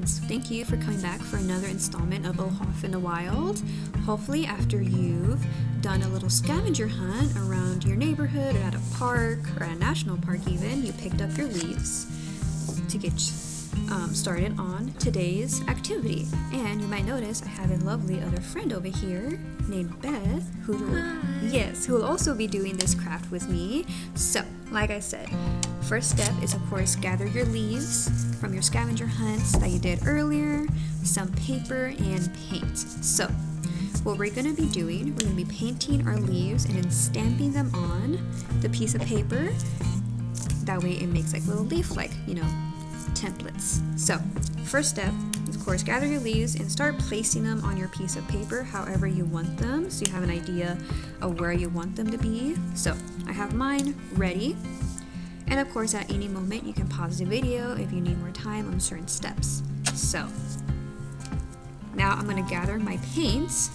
friends, thank you for coming back for another installment of OHOF in the Wild. Hopefully after you've done a little scavenger hunt around your neighborhood or at a park or at a national park even, you picked up your leaves to get started on today's activity. And you might notice I have a lovely other friend over here named Beth who will also be doing this craft with me. So, like I said, first step is of course gather your leaves from your scavenger hunts that you did earlier, some paper and paint. So, what we're going to be doing, we're going to be painting our leaves and then stamping them on the piece of paper. That way it makes like little leaf-like, templates. So, first step is of course gather your leaves and start placing them on your piece of paper however you want them, so you have an idea of where you want them to be. So, I have mine ready. And of course, at any moment, you can pause the video if you need more time on certain steps. So, now I'm going to gather my paints.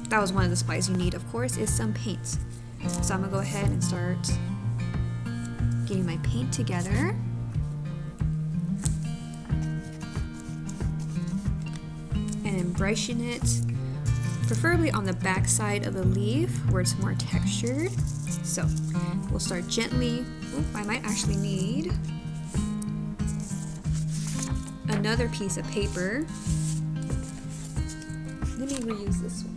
That was one of the supplies you need, of course, is some paints. So I'm going to go ahead and start getting my paint together. And then brushing it, preferably on the back side of the leaf where it's more textured. So, we'll start gently. I might actually need another piece of paper. Let me reuse this one.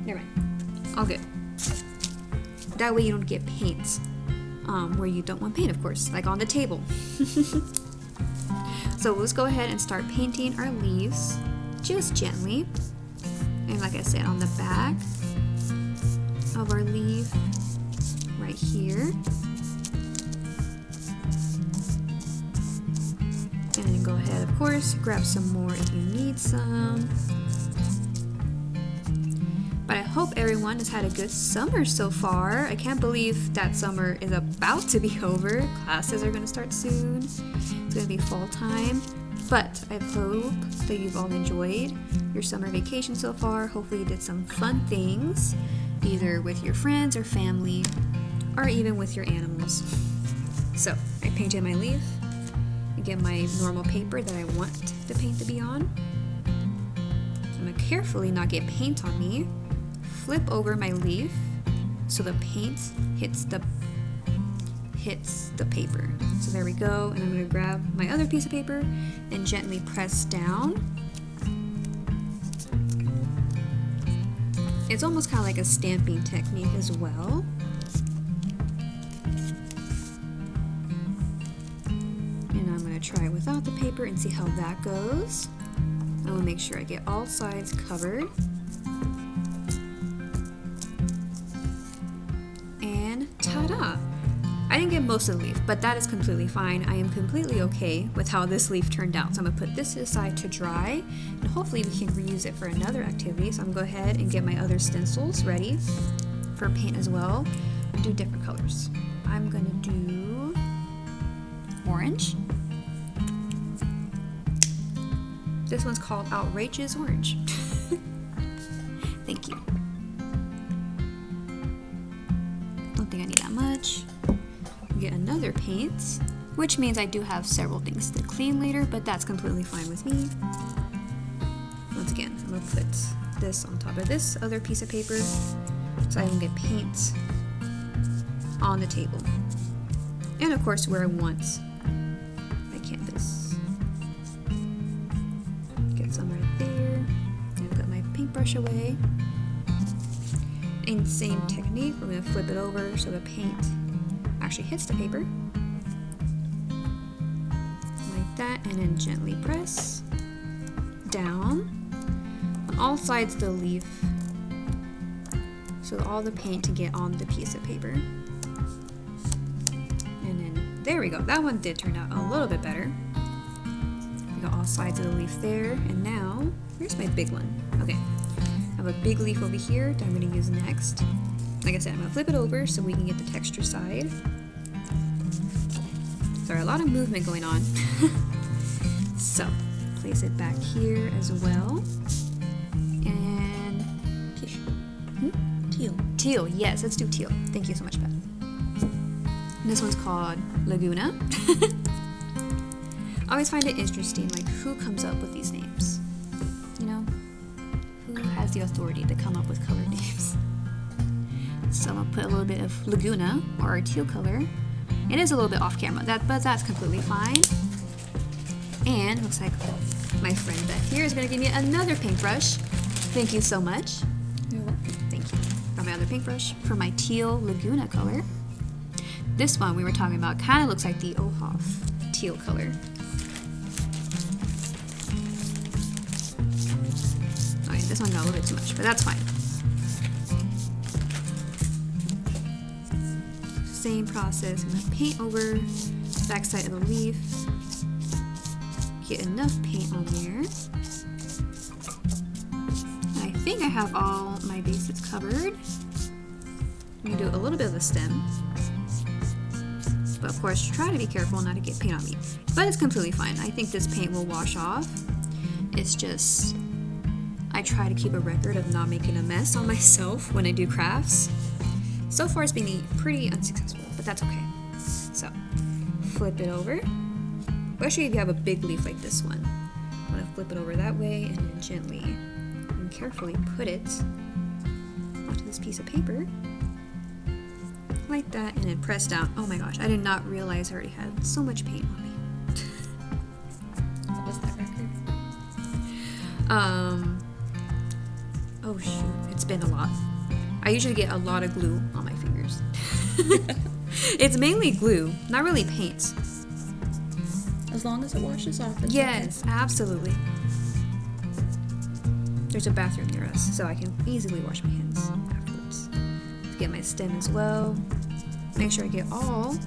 Never mind. All good. That way you don't get paint where you don't want paint, of course, like on the table. So let's go ahead and start painting our leaves just gently. And like I said, on the back of our leaf right here. And then go ahead, of course, grab some more if you need some. But I hope everyone has had a good summer so far. I can't believe that summer is about to be over. Classes are going to start soon. It's going to be fall time. But I hope that you've all enjoyed your summer vacation so far. Hopefully you did some fun things, either with your friends or family, or even with your animals. So, I painted my leaf. I get my normal paper that I want the paint to be on. I'm going to carefully not get paint on me. Flip over my leaf so the paint hits the paper. So there we go, and I'm going to grab my other piece of paper and gently press down. It's almost kind of like a stamping technique as well. And I'm going to try without the paper and see how that goes. I will make sure I get all sides covered. And ta-da! I didn't get most of the leaf, but that is completely fine. I am completely okay with how this leaf turned out. So I'm going to put this aside to dry, and hopefully we can reuse it for another activity. So I'm going to go ahead and get my other stencils ready for paint as well. I'll do different colors. I'm going to do orange. This one's called Outrageous Orange. Thank you. Don't think I need that much. Get another paint, which means I do have several things to clean later, but that's completely fine with me. Once again, I'm going to put this on top of this other piece of paper so I can get paint on the table. And of course where I want my canvas. Get some right there, and put my paintbrush away. And same technique, we're going to flip it over so the paint actually hits the paper like that, and then gently press down on all sides of the leaf so all the paint to get on the piece of paper. And then there we go, that one did turn out a little bit better. We got all sides of the leaf there, and now where's my big one? Okay, I have a big leaf over here that I'm going to use next. Like I said, I'm going to flip it over so we can get the texture side. Sorry, a lot of movement going on. So, place it back here as well. And teal, yes, let's do teal. Thank you so much, Beth. This one's called Laguna. I always find it interesting, like, who comes up with these names? You know? Who has the authority to come up with color names? So I'm gonna put a little bit of Laguna, or our teal color. It is a little bit off camera, but that's completely fine. And looks like my friend Beth here is gonna give me another paintbrush. Thank you so much. You're welcome. Thank you. Got my other paintbrush for my teal Laguna color. This one we were talking about kind of looks like the OHOF teal color. Okay, this one got a little bit too much, but that's fine. Same process. I'm gonna paint over the back side of the leaf. Get enough paint on there. I think I have all my bases covered. I'm gonna do a little bit of the stem. But of course, try to be careful not to get paint on me. But it's completely fine. I think this paint will wash off. It's just, I try to keep a record of not making a mess on myself when I do crafts. So far it's been pretty unsuccessful, but that's okay. So, flip it over. Especially if you have a big leaf like this one. I'm gonna flip it over that way and then gently and carefully put it onto this piece of paper. Like that, and then press down. Oh my gosh, I did not realize I already had so much paint on me. What was that record? Oh shoot, it's been a lot. I usually get a lot of glue on my fingers. It's mainly glue, not really paint. As long as it washes off. It's Yes, okay. absolutely. There's a bathroom near us, so I can easily wash my hands afterwards. Get my stem as well. Make sure I get all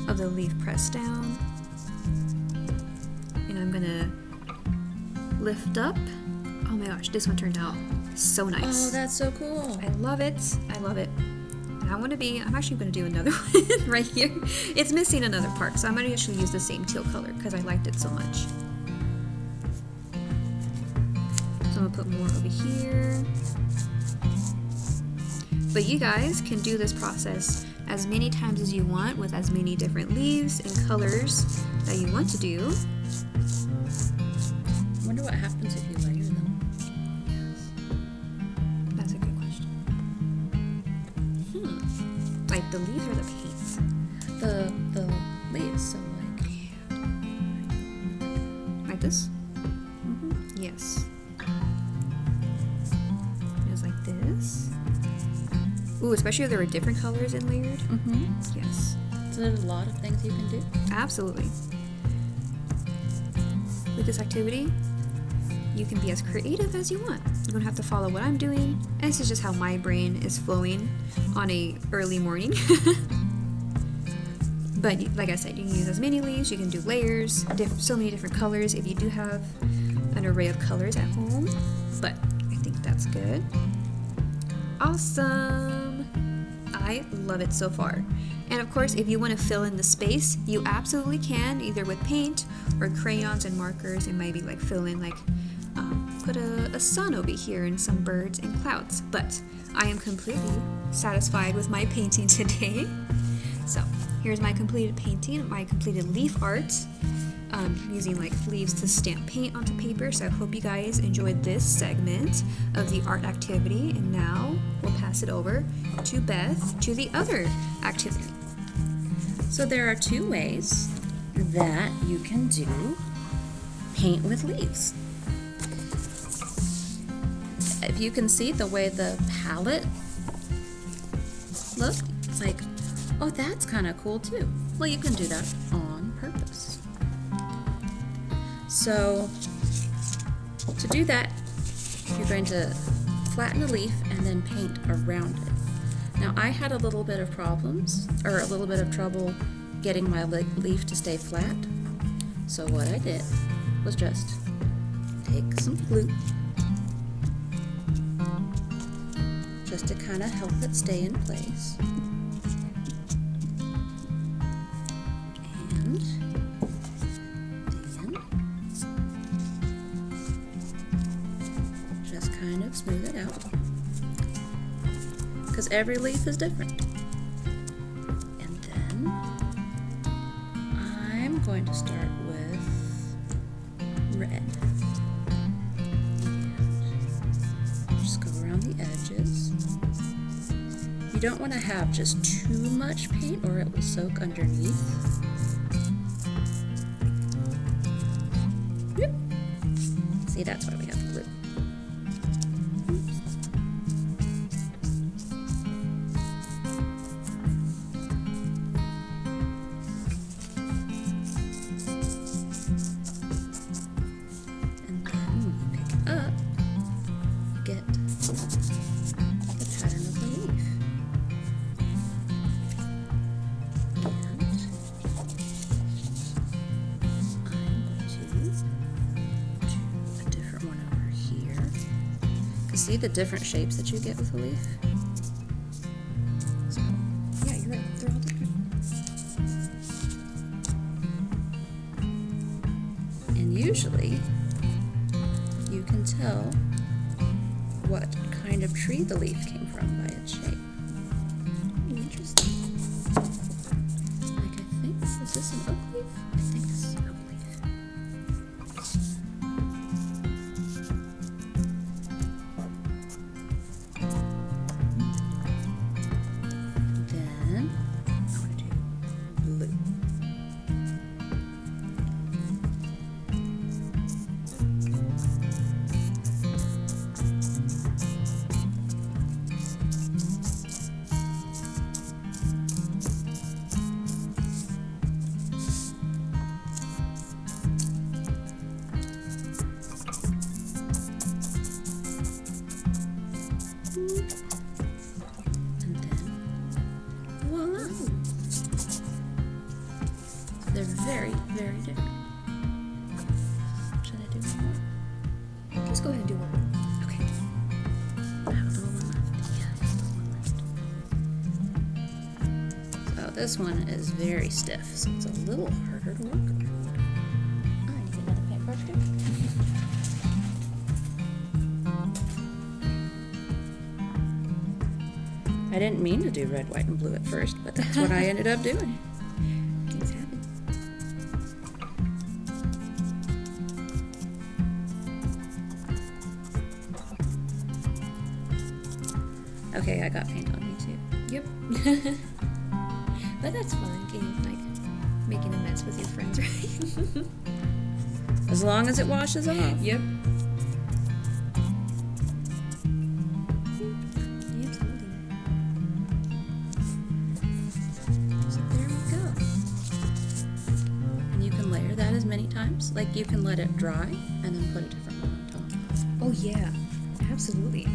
of the leaf pressed down. And I'm gonna lift up. Oh my gosh, this one turned out so nice. Oh, that's so cool. I love it. I love it. And I'm actually going to do another one right here. It's missing another part, so I'm going to actually use the same teal color because I liked it so much. So I'm going to put more over here. But you guys can do this process as many times as you want with as many different leaves and colors that you want to do. I wonder what happens if you layer them. That's a good question. Like the leaves or the paint? The leaves, so Like this? mm-hmm. Yes. Just like this. Ooh, especially if there were different colors and layered. Mm-hmm. Yes. So there's a lot of things you can do. Absolutely. With this activity, you can be as creative as you want. You don't have to follow what I'm doing. And this is just how my brain is flowing on a early morning. But like I said, you can use as many leaves, you can do layers, so many different colors if you do have an array of colors at home. But I think that's good. Awesome! I love it so far. And of course, if you want to fill in the space, you absolutely can, either with paint or crayons and markers, and maybe like fill in like put a sun over here and some birds and clouds. But I am completely satisfied with my painting today. So here's my completed painting, my completed leaf art, using like leaves to stamp paint onto paper. So I hope you guys enjoyed this segment of the art activity. And now we'll pass it over to Beth to the other activity. So there are two ways that you can do paint with leaves. If you can see the way the palette look, it's like, oh, that's kind of cool too. Well, you can do that on purpose. So to do that, you're going to flatten the leaf and then paint around it. Now I had a little bit of problems, or a little bit of trouble getting my leaf to stay flat. So what I did was just take some glue, just to kind of help it stay in place. And then just kind of smooth it out, because every leaf is different. And then I'm going to start with don't want to have just too much paint or it will soak underneath. Yep. See, that's why we have the glue. And then when you pick it up, you get the pattern of the leaf. And I'm going to do a different one over here. Because see the different shapes that you get with a leaf? So, Yeah, you're right. They're all different. and usually you can tell what kind of tree the leaf came from by its shape. Interesting. Like I think, is this an oak leaf? I think this is an oak leaf. Then I want to do blue. And then voila! They're very, very different. Should I do one more? Let's go ahead and do one. Okay. I have a little one left. Yeah, I have a little one left. So this one is very stiff, so it's a little harder to work around. I need another paintbrush too. I didn't mean to do red, white, and blue at first, but that's what I ended up doing. Things happen. Okay, I got paint on me too. Yep. But that's fun, getting like making a mess with your friends, right? As long as it washes off. Yep. Absolutely. So there we go. And you can layer that as many times. Like you can let it dry and then put a different one on top. Oh yeah, absolutely.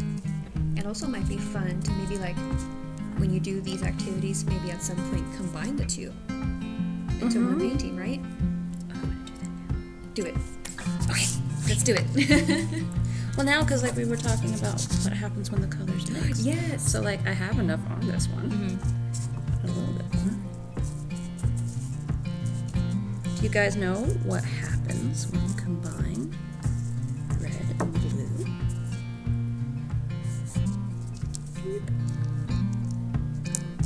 And also it might be fun to maybe like when you do these activities, maybe at some point combine the two into one painting, right? Oh, I'm gonna do that now. Do it. Okay, let's do it. Well, now, because like we were talking about what happens when the colors mix. Yes. So like I have enough on this one. A little bit more. Do you guys know what happens when you combine red and blue?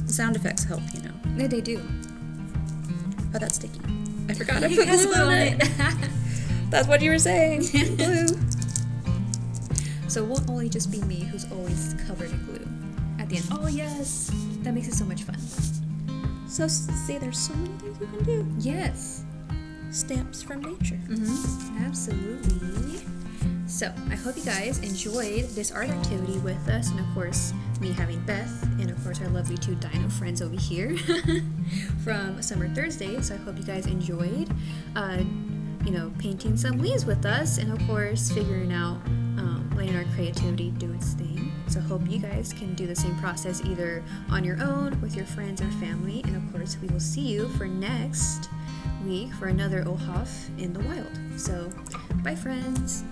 The sound effects help, you know. Yeah, they do. Oh, that's sticky. I forgot I put glue on it. That's what you were saying. Glue. So it won't only just be me who's always covered in glue at the end. Oh yes, that makes it so much fun. So see, there's so many things you can do. Yes. Stamps from nature. Absolutely. So I hope you guys enjoyed this art activity with us, and of course me having Beth, and of course our lovely two dino friends over here from Summer Thursday. So I hope you guys enjoyed, painting some leaves with us, and of course figuring out, letting our creativity do its thing. So I hope you guys can do the same process either on your own, with your friends or family, and of course we will see you for next week for another OHOF in the wild. So bye friends.